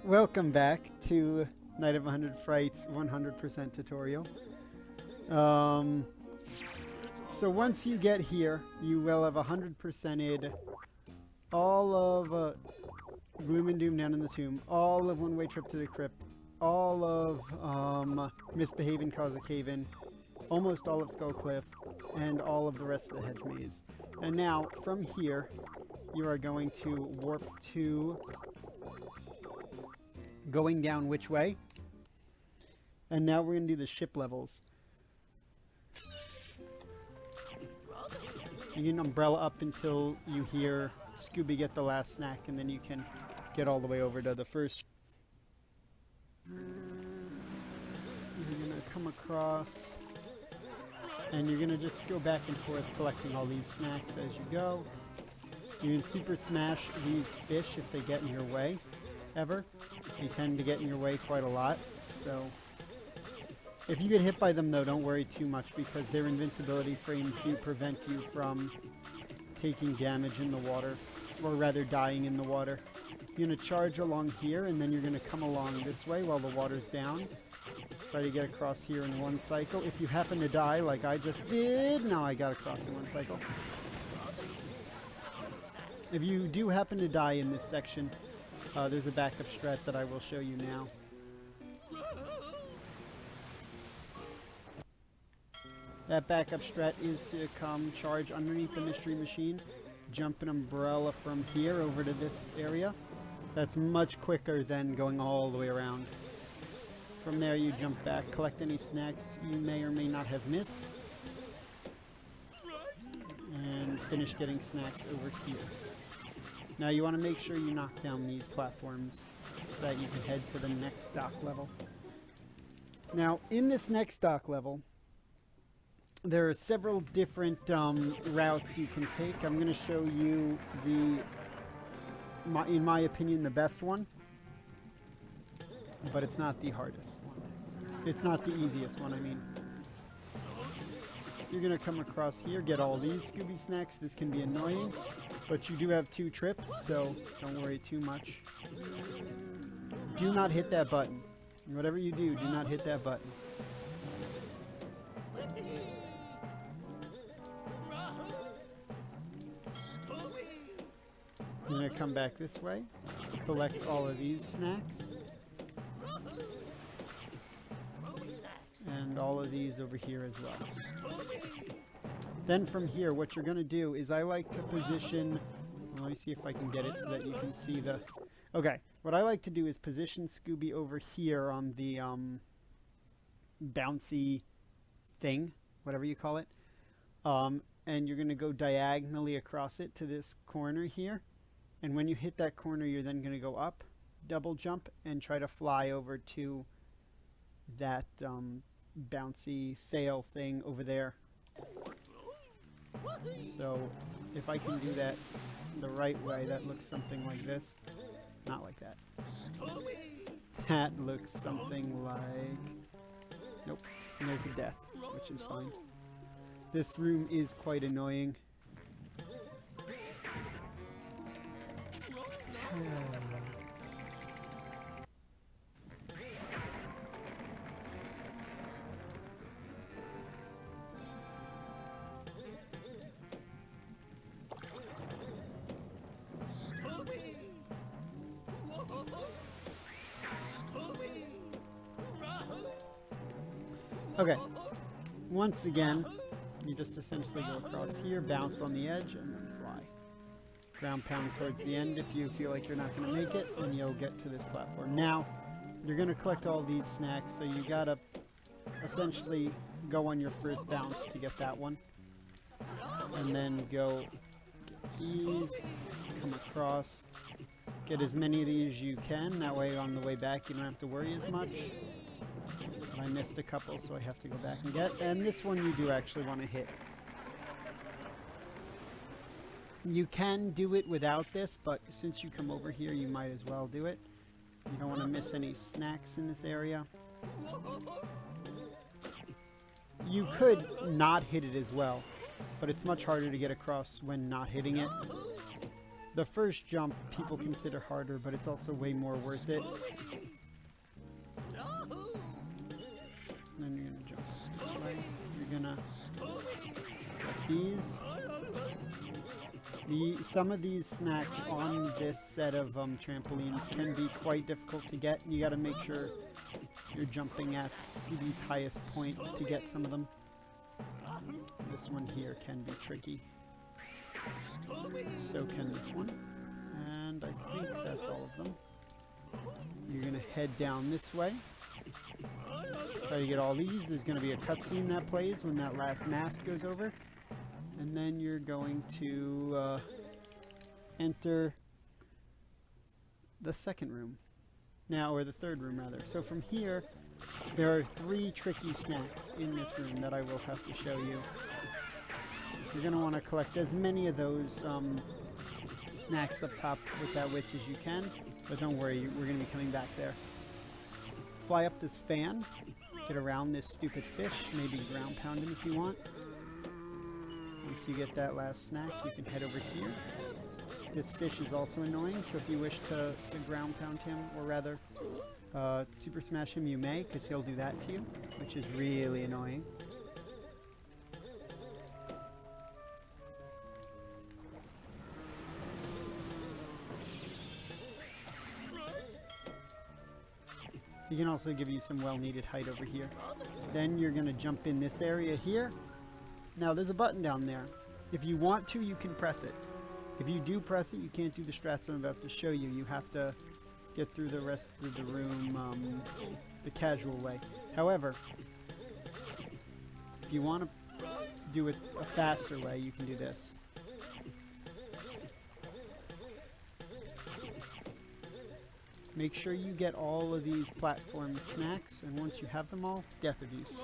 Welcome back to Night of 100 Frights 100% tutorial. So once you get here, you will have 100%ed all of Gloom and Doom down in the tomb, all of One Way Trip to the Crypt, all of Misbehave and Cause a Cave-In, almost all of Skull Cliff, and all of the rest of the Hedge Maze. And now, from here, you are going to warp to Going Down Which Way. And now we're going to do the ship levels. You can umbrella up until you hear Scooby get the last snack, and then you can get all the way over to the first. You're going to come across, and you're going to just go back and forth collecting all these snacks as you go. You can super smash these fish if they get in your way, ever. They tend to get in your way quite a lot, so if you get hit by them, though, don't worry too much, because their invincibility frames do prevent you from taking damage in the water, or rather dying in the water. You're going to charge along here, and then you're going to come along this way while the water's down. Try to get across here in one cycle. If you happen to die, like I just did, now I got across in one cycle. If you do happen to die in this section, there's a backup strat that I will show you now. That backup strat is to come charge underneath the mystery machine, jump an umbrella from here over to this area. That's much quicker than going all the way around. From there you jump back, collect any snacks you may or may not have missed, and finish getting snacks over here. Now you want to make sure you knock down these platforms so that you can head to the next dock level. Now in this next dock level, there are several different routes you can take. I'm going to show you in my opinion, the best one, but it's not the hardest one. It's not the easiest one, I mean. You're going to come across here, get all these Scooby snacks. This can be annoying, but you do have 2 trips, so don't worry too much. Do not hit that button. Whatever you do, do not hit that button. You're going to come back this way, collect all of these snacks, and all of these over here as well. Then from here, what you're going to do is I like to position, well, let me see if I can get it so that you can see the, okay, what I like to do is position Scooby over here on the bouncy thing, whatever you call it, and you're going to go diagonally across it to this corner here. And when you hit that corner, you're then going to go up, double jump, and try to fly over to that bouncy sail thing over there. So if I can do that the right way, that looks something like this. Not like that. That looks something like... Nope. And there's a death, which is fine. This room is quite annoying. Okay, once again, you just essentially go across here, bounce on the edge, and then fly. Ground pound towards the end if you feel like you're not going to make it, and you'll get to this platform. Now, you're going to collect all these snacks, so you got to essentially go on your first bounce to get that one. And then go get these, come across, get as many of these as you can. That way on the way back you don't have to worry as much. I missed a couple, so I have to go back and get. And this one you do actually want to hit. You can do it without this, but since you come over here, you might as well do it. You don't want to miss any snacks in this area. You could not hit it as well, but it's much harder to get across when not hitting it. The first jump people consider harder, but it's also way more worth it. And then you're gonna jump this way. You're gonna get these. Some of these snacks on this set of trampolines can be quite difficult to get. You gotta make sure you're jumping at Scooby's highest point to get some of them. This one here can be tricky. So can this one. And I think that's all of them. You're gonna head down this way. Try to get all these. There's gonna be a cutscene that plays when that last mast goes over. And then you're going to enter the second room. Now, or the third room rather. So from here, there are 3 tricky snacks in this room that I will have to show you. You're going to want to collect as many of those snacks up top with that witch as you can. But don't worry, we're going to be coming back there. Fly up this fan. Get around this stupid fish. Maybe ground pound him if you want. Once you get that last snack, you can head over here. This fish is also annoying, so if you wish to ground pound him, or rather super smash him, you may, because he'll do that to you, which is really annoying. He can also give you some well-needed height over here. Then you're going to jump in this area here. Now, there's a button down there. If you want to, you can press it. If you do press it, you can't do the strats I'm about to show you. You have to get through the rest of the room the casual way. However, if you want to do it a faster way, you can do this. Make sure you get all of these platform snacks, and once you have them all, death abuse.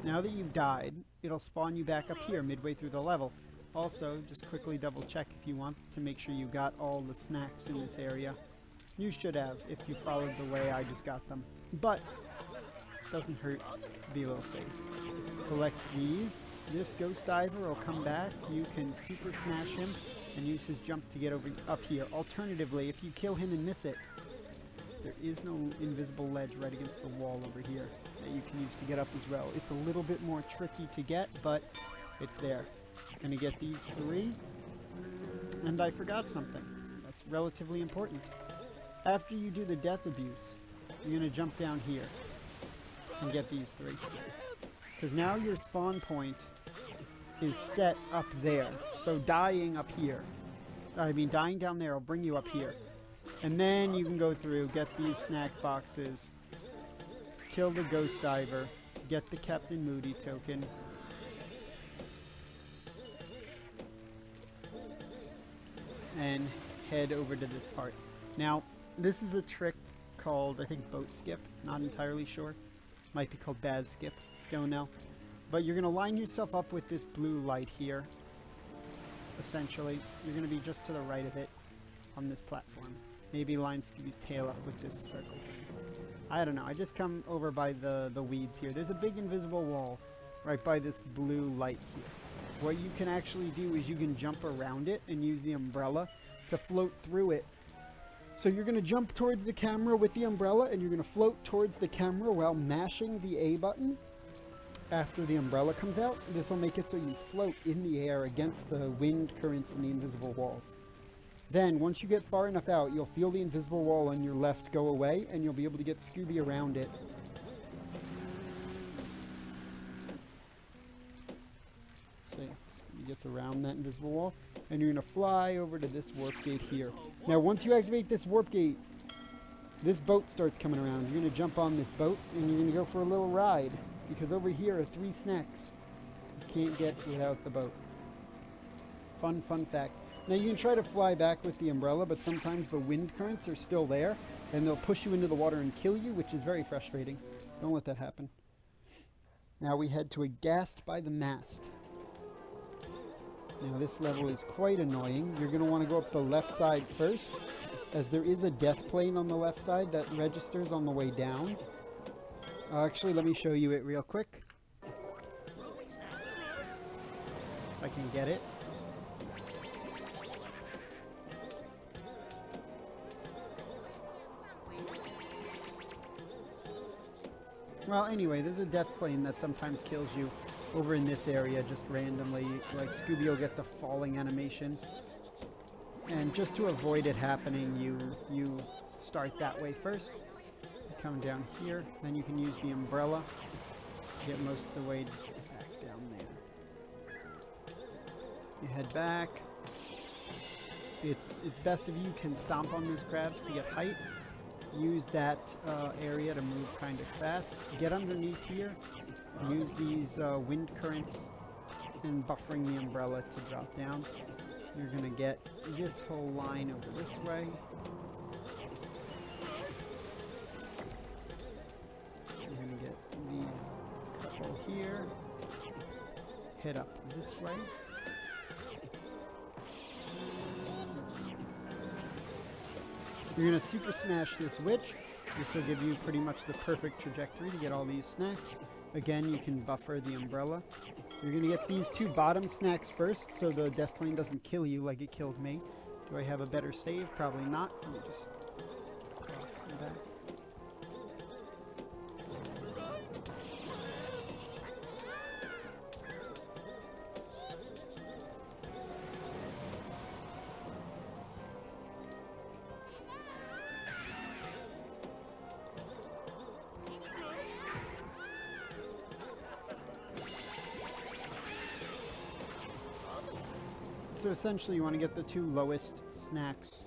Now that you've died, it'll spawn you back up here midway through the level. Also, just quickly double check if you want to make sure you got all the snacks in this area. You should have if you followed the way I just got them. But, it doesn't hurt to be a little safe. Collect these. This ghost diver will come back. You can super smash him and use his jump to get over up here. Alternatively, if you kill him and miss it, there is no invisible ledge right against the wall over here that you can use to get up as well. It's a little bit more tricky to get, but it's there. Gonna get these 3. And I forgot something. That's relatively important. After you do the death abuse, you're gonna jump down here and get these 3. Because now your spawn point is set up there. So dying up here, dying down there will bring you up here. And then you can go through, get these snack boxes, kill the ghost diver, get the Captain Moody token, and head over to this part. Now, this is a trick called, I think, boat skip. Not entirely sure. Might be called bad skip. Don't know. But you're going to line yourself up with this blue light here. Essentially, you're going to be just to the right of it on this platform. Maybe line Scooby's tail up with this circle thing. I don't know. I just come over by the weeds here. There's a big invisible wall right by this blue light here. What you can actually do is you can jump around it and use the umbrella to float through it. So you're going to jump towards the camera with the umbrella, and you're going to float towards the camera while mashing the A button after the umbrella comes out. This will make it so you float in the air against the wind currents and the invisible walls. Then, once you get far enough out, you'll feel the invisible wall on your left go away, and you'll be able to get Scooby around it. So, Scooby gets around that invisible wall, and you're going to fly over to this warp gate here. Now, once you activate this warp gate, this boat starts coming around. You're going to jump on this boat, and you're going to go for a little ride, because over here are 3 snacks you can't get without the boat. Fun fact. Now you can try to fly back with the umbrella, but sometimes the wind currents are still there, and they'll push you into the water and kill you, which is very frustrating. Don't let that happen. Now we head to a Ghast by the Mast. Now this level is quite annoying. You're going to want to go up the left side first, as there is a death plane on the left side that registers on the way down. Actually, let me show you it real quick. If I can get it. Well, anyway, there's a death plane that sometimes kills you over in this area just randomly. Like Scooby will get the falling animation. And just to avoid it happening, you start that way first. You come down here, then you can use the umbrella to get most of the way back down there. You head back. It's best if you can stomp on those crabs to get height. Use that area to move kind of fast. Get underneath here. Use these wind currents and buffering the umbrella to drop down. You're going to get this whole line over this way. You're going to get these couple here. Head up this way. You're going to super smash this witch. This will give you pretty much the perfect trajectory to get all these snacks. Again, you can buffer the umbrella. You're going to get these two bottom snacks first, so the death plane doesn't kill you like it killed me. Do I have a better save? Probably not. Let me just cross and back. So essentially you want to get the two lowest snacks.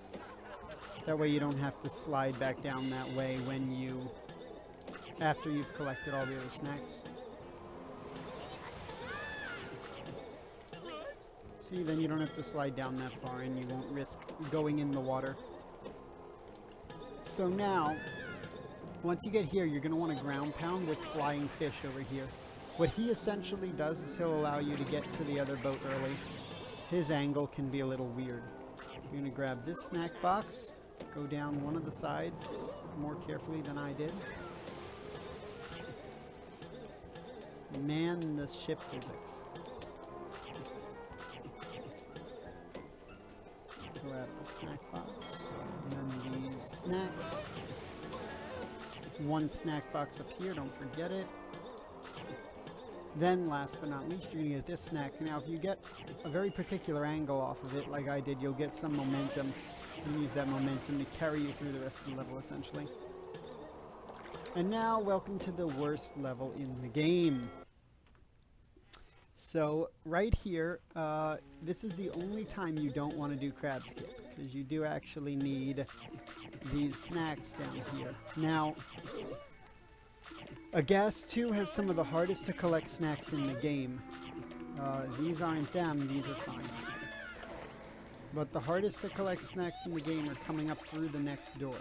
That way you don't have to slide back down that way when you, after you've collected all the other snacks. See, then you don't have to slide down that far and you won't risk going in the water. So now, once you get here, you're going to want to ground pound this flying fish over here. What he essentially does is he'll allow you to get to the other boat early. His angle can be a little weird. You're going to grab this snack box, go down one of the sides more carefully than I did. Man, the ship physics. Grab the snack box, and then these snacks. There's one snack box up here, don't forget it. Then, last but not least, you're going to get this snack. Now, if you get a very particular angle off of it, like I did, you'll get some momentum. You use that momentum to carry you through the rest of the level, essentially. And now, welcome to the worst level in the game. So, right here, this is the only time you don't want to do crab skip, because you do actually need these snacks down here. Now, a Ghast 2 has some of the hardest to collect snacks in the game. These aren't them, these are fine. But the hardest to collect snacks in the game are coming up through the next door.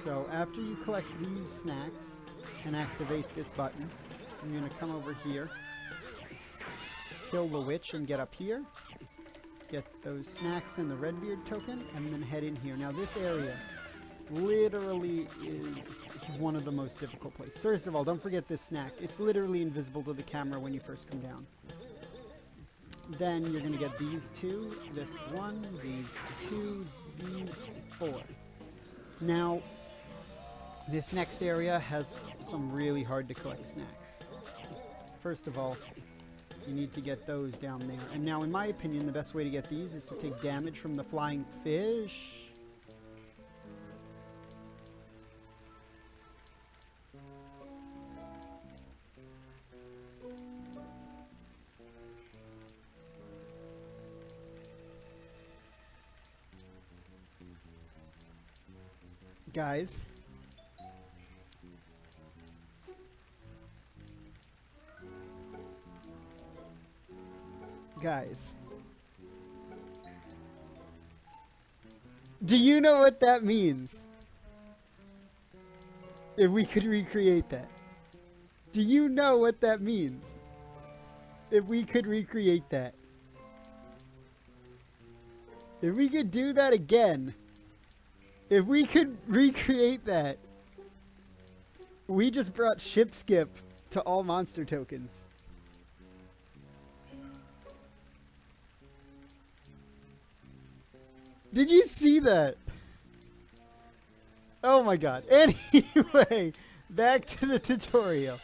So after you collect these snacks and activate this button, you're going to come over here, kill the witch and get up here, get those snacks and the Redbeard token, and then head in here. Now this area literally is one of the most difficult places. First of all, don't forget this snack. It's literally invisible to the camera when you first come down. Then you're going to get these two, this one, these two, these four. Now, this next area has some really hard to collect snacks. First of all, you need to get those down there. And now, in my opinion, the best way to get these is to take damage from the flying fish. Guys, do you know what that means? If we could recreate that. Do you know what that means? If we could recreate that. If we could do that again. If we could recreate that, we just brought ship skip to all monster tokens. Did you see that? Oh my god. Anyway, Back to the tutorial.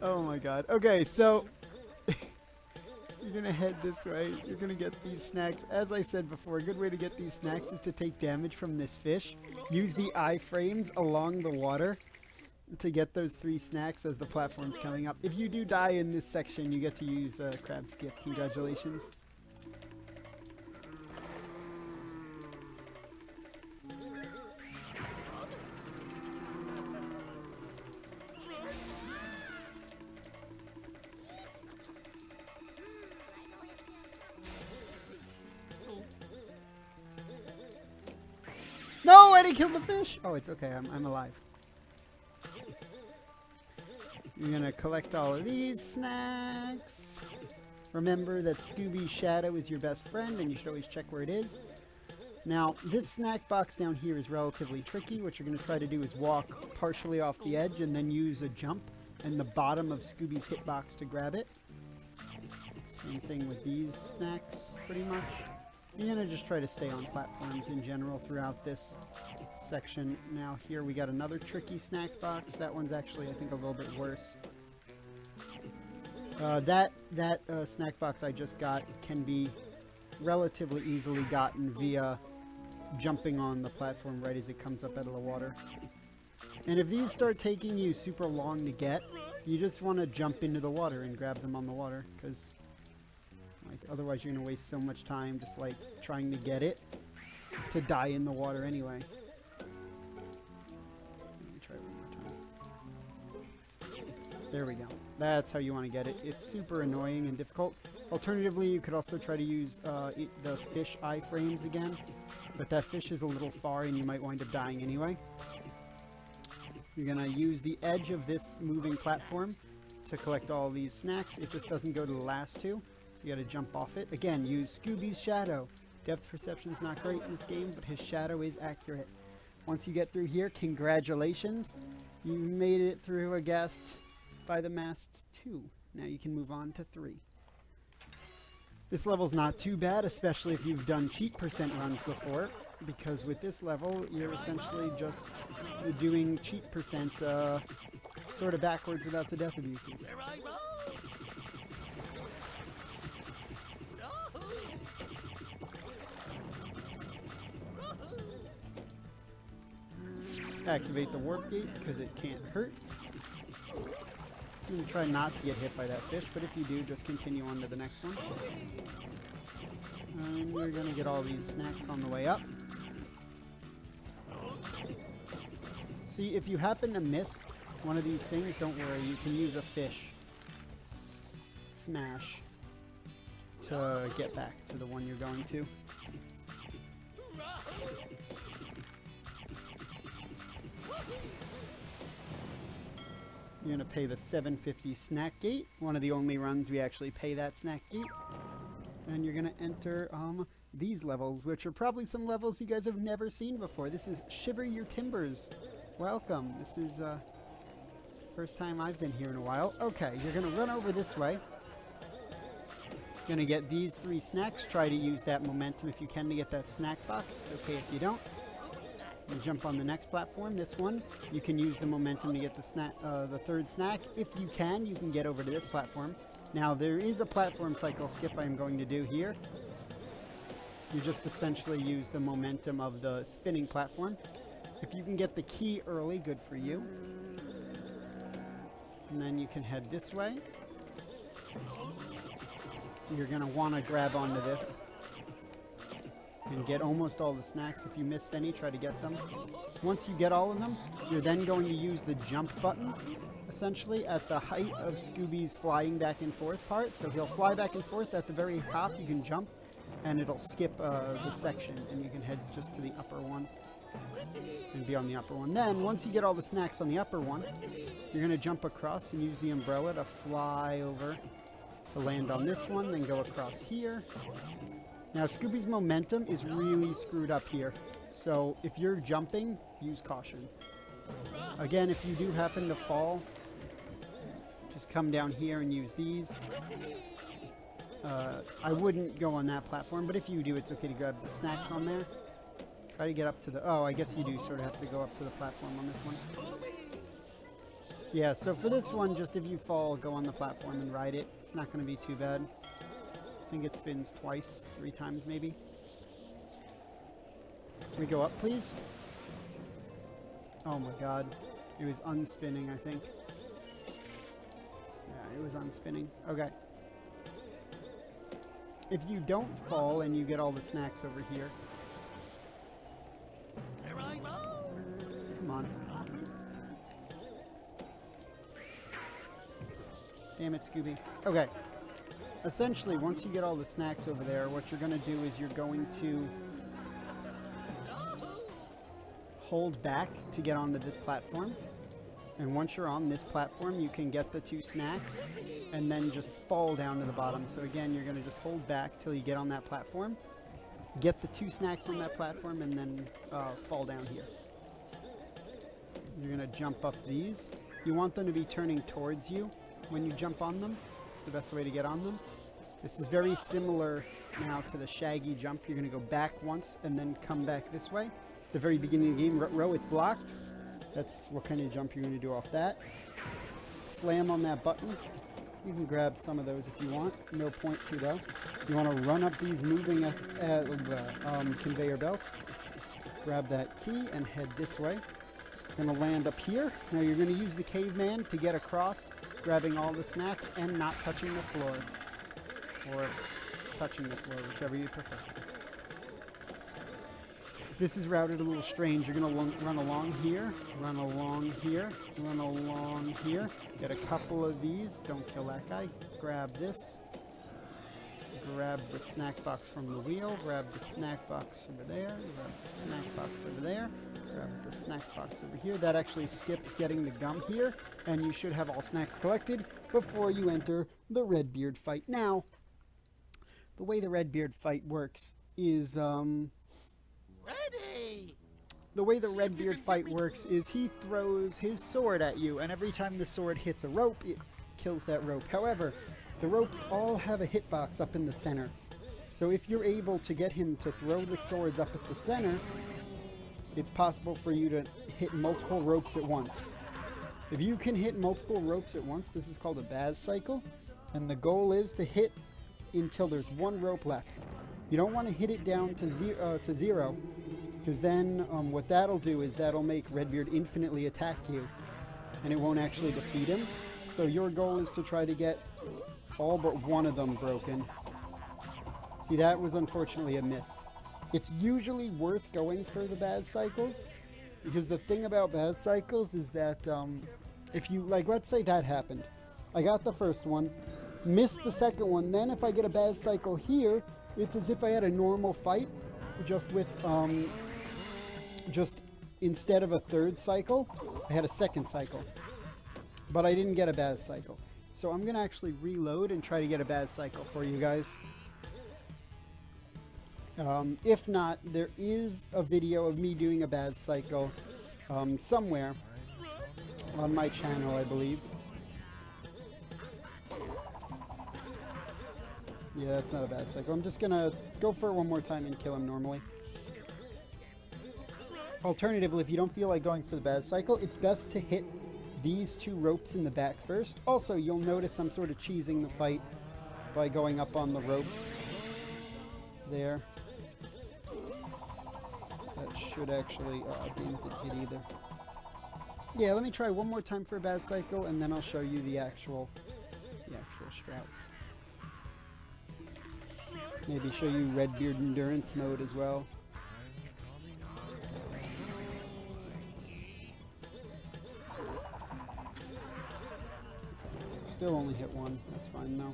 Oh my god. Okay, so you're gonna head this way. You're gonna get these snacks. As I said before, a good way to get these snacks is to take damage from this fish. Use the iframes along the water to get those 3 snacks as the platform's coming up. If you do die in this section, you get to use crab skip. Congratulations. No, Eddie killed the fish. Oh, it's okay. I'm alive. You're going to collect all of these snacks. Remember that Scooby's shadow is your best friend, and you should always check where it is. Now, this snack box down here is relatively tricky. What you're going to try to do is walk partially off the edge and then use a jump and the bottom of Scooby's hitbox to grab it. Same thing with these snacks, pretty much. You're going to just try to stay on platforms in general throughout this section. Now here we got another tricky snack box. That one's actually, I think, a little bit worse. That snack box I just got can be relatively easily gotten via jumping on the platform right as it comes up out of the water. And if these start taking you super long to get, you just want to jump into the water and grab them on the water, because otherwise you're going to waste so much time just like trying to get it to die in the water anyway. Let me try one more time. There we go. That's how you want to get it. It's super annoying and difficult. Alternatively, you could also try to use the fish iframes again, but that fish is a little far and you might wind up dying anyway. You're going to use the edge of this moving platform to collect all these snacks. It just doesn't go to the last 2. So you got to jump off it. Again, use Scooby's shadow. Depth perception's not great in this game, but his shadow is accurate. Once you get through here, congratulations. You made it through a Ghast by the Mast 2. Now you can move on to 3. This level's not too bad, especially if you've done cheat percent runs before, because with this level, you're essentially just doing cheat percent sort of backwards without the death abuses. Activate the warp gate because it can't hurt. I'm going to try not to get hit by that fish, but if you do, just continue on to the next one. And you're going to get all these snacks on the way up. See, if you happen to miss one of these things, don't worry, you can use a fish smash to get back to the one you're going to. You're going to pay the $7.50 snack gate, one of the only runs we actually pay that snack gate. And you're going to enter these levels, which are probably some levels you guys have never seen before. This is Shiver Your Timbers. Welcome. This is first time I've been here in a while. Okay, you're going to run over this way. You're going to get these 3 snacks. Try to use that momentum if you can to get that snack box. It's okay if you don't. You jump on the next platform, this one. You can use the momentum to get the snack, the 3rd snack. If you can get over to this platform. Now, there is a platform cycle skip I'm going to do here. You just essentially use the momentum of the spinning platform. If you can get the key early, good for you. And then you can head this way. You're going to want to grab onto this and get almost all the snacks. If you missed any, try to get them. Once you get all of them, you're then going to use the jump button, essentially, at the height of Scooby's flying back and forth part. So he'll fly back and forth at the very top, you can jump, and it'll skip the section, and you can head just to the upper one and be on the upper one. Then, once you get all the snacks on the upper one, you're going to jump across and use the umbrella to fly over to land on this one, then go across here. Now, Scooby's momentum is really screwed up here. So if you're jumping, use caution. Again, if you do happen to fall, just come down here and use these. I wouldn't go on that platform, but if you do, it's okay to grab the snacks on there. Try to get up to the... Oh, I guess you do sort of have to go up to the platform on this one. Yeah, so for this one, just if you fall, go on the platform and ride it. It's not going to be too bad. I think it spins twice, 3 times maybe. Can we go up, please? Oh my god. It was unspinning, I think. Yeah, it was unspinning. Okay. If you don't fall and you get all the snacks over here. Come on. Damn it, Scooby. Okay. Essentially, once you get all the snacks over there, what you're going to do is you're going to hold back to get onto this platform. And once you're on this platform, you can get the 2 snacks and then just fall down to the bottom. So again, you're going to just hold back till you get on that platform, get the 2 snacks on that platform, and then fall down here. You're going to jump up these. You want them to be turning towards you when you jump on them. It's the best way to get on them. This is very similar now to the Shaggy jump. You're going to go back once and then come back this way. The very beginning of the game, row, it's blocked. That's what kind of jump you're going to do off that. Slam on that button. You can grab some of those if you want. No point to, though. You want to run up these moving conveyor belts. Grab that key and head this way. Going to land up here. Now you're going to use the caveman to get across, grabbing all the snacks and not touching the floor. Or touching the floor, whichever you prefer. This is routed a little strange. You're going to run along here, run along here, run along here. Get a couple of these. Don't kill that guy. Grab this. Grab the snack box from the wheel. Grab the snack box over there. Grab the snack box over there. Grab the snack box over here. That actually skips getting the gum here. And you should have all snacks collected before you enter the Redbeard fight. Now, the way the Redbeard fight works is... The way the Redbeard fight works is he throws his sword at you, and every time the sword hits a rope, it kills that rope. However, the ropes all have a hitbox up in the center. So if you're able to get him to throw the swords up at the center, it's possible for you to hit multiple ropes at once. If you can hit multiple ropes at once, this is called a Baz cycle, and the goal is to hit until there's 1 rope left. You don't want to hit it down to zero, because then what that'll do is that'll make Redbeard infinitely attack you, and it won't actually defeat him. So your goal is to try to get all but 1 of them broken. See, that was unfortunately a miss. It's usually worth going for the Baz cycles, because the thing about Baz cycles is that if you, like, let's say that happened. I got the first one, missed the second one, then if I get a Baz cycle here, it's as if I had a normal fight, just with, just instead of a 3rd cycle, I had a 2nd cycle. But I didn't get a Baz cycle. So I'm going to actually reload and try to get a Baz cycle for you guys. If not, there is a video of me doing a Baz cycle somewhere on my channel, I believe. Yeah, that's not a Baz cycle. I'm just going to go for it one more time and kill him normally. Alternatively, if you don't feel like going for the Baz cycle, it's best to hit these 2 ropes in the back first. Also, you'll notice I'm sort of cheesing the fight by going up on the ropes. There. That should actually... Oh, I didn't hit either. Yeah, let me try one more time for a Baz cycle, and then I'll show you the actual strats. Maybe show you Redbeard Endurance mode as well. Still only hit 1. That's fine though.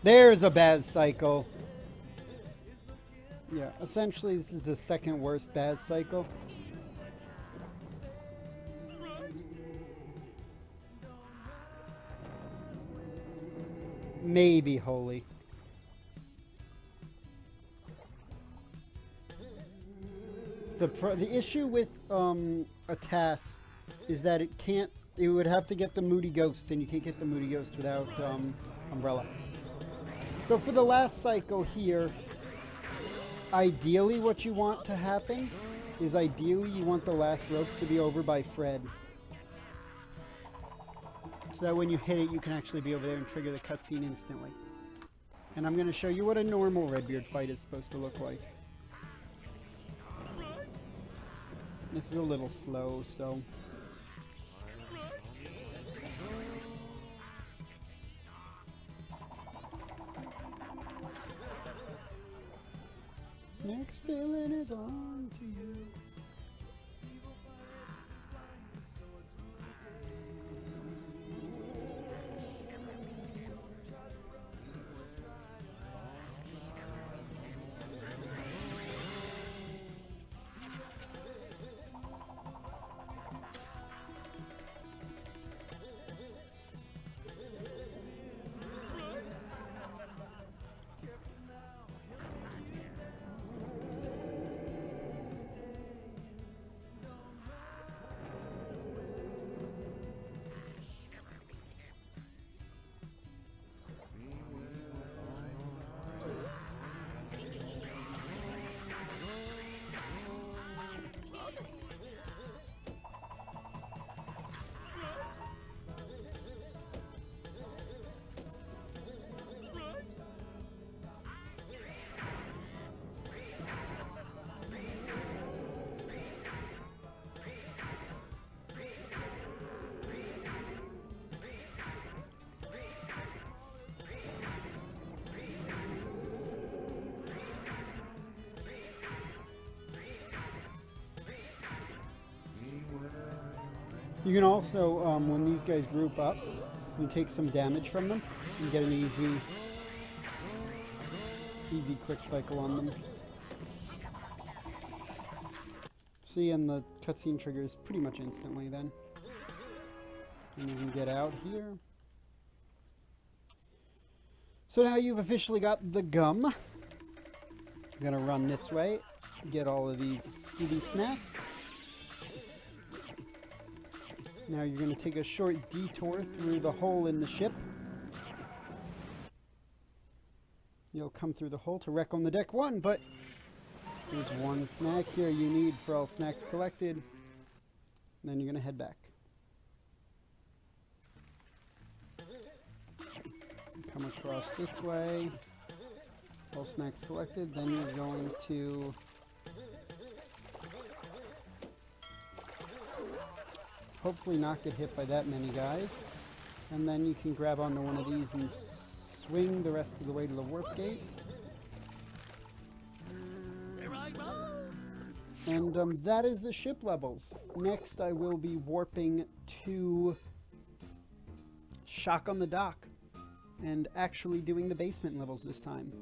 There's a Baz cycle. Yeah, essentially this is the second worst Baz cycle. Maybe Holy. The issue with a TAS is that it would have to get the Moody Ghost, and you can't get the Moody Ghost without Umbrella. So for the last cycle here, ideally what you want to happen is you want the last rope to be over by Fred. So that when you hit it, you can actually be over there and trigger the cutscene instantly. And I'm going to show you what a normal Redbeard fight is supposed to look like. This is a little slow, so... Next villain is on to you. You can also, when these guys group up, you take some damage from them and get an easy quick cycle on them. See, and the cutscene triggers pretty much instantly then. And you can get out here. So now you've officially got the gum. I'm gonna run this way, get all of these Scooby snacks. Now you're going to take a short detour through the hole in the ship. You'll come through the hole to wreck on the deck 1, but there's one snack here you need for all snacks collected. And then you're going to head back. Come across this way. All snacks collected. Then you're going to... hopefully not get hit by that many guys. And then you can grab onto one of these and swing the rest of the way to the warp gate. And that is the ship levels. Next I will be warping to Shock on the Dock and actually doing the basement levels this time.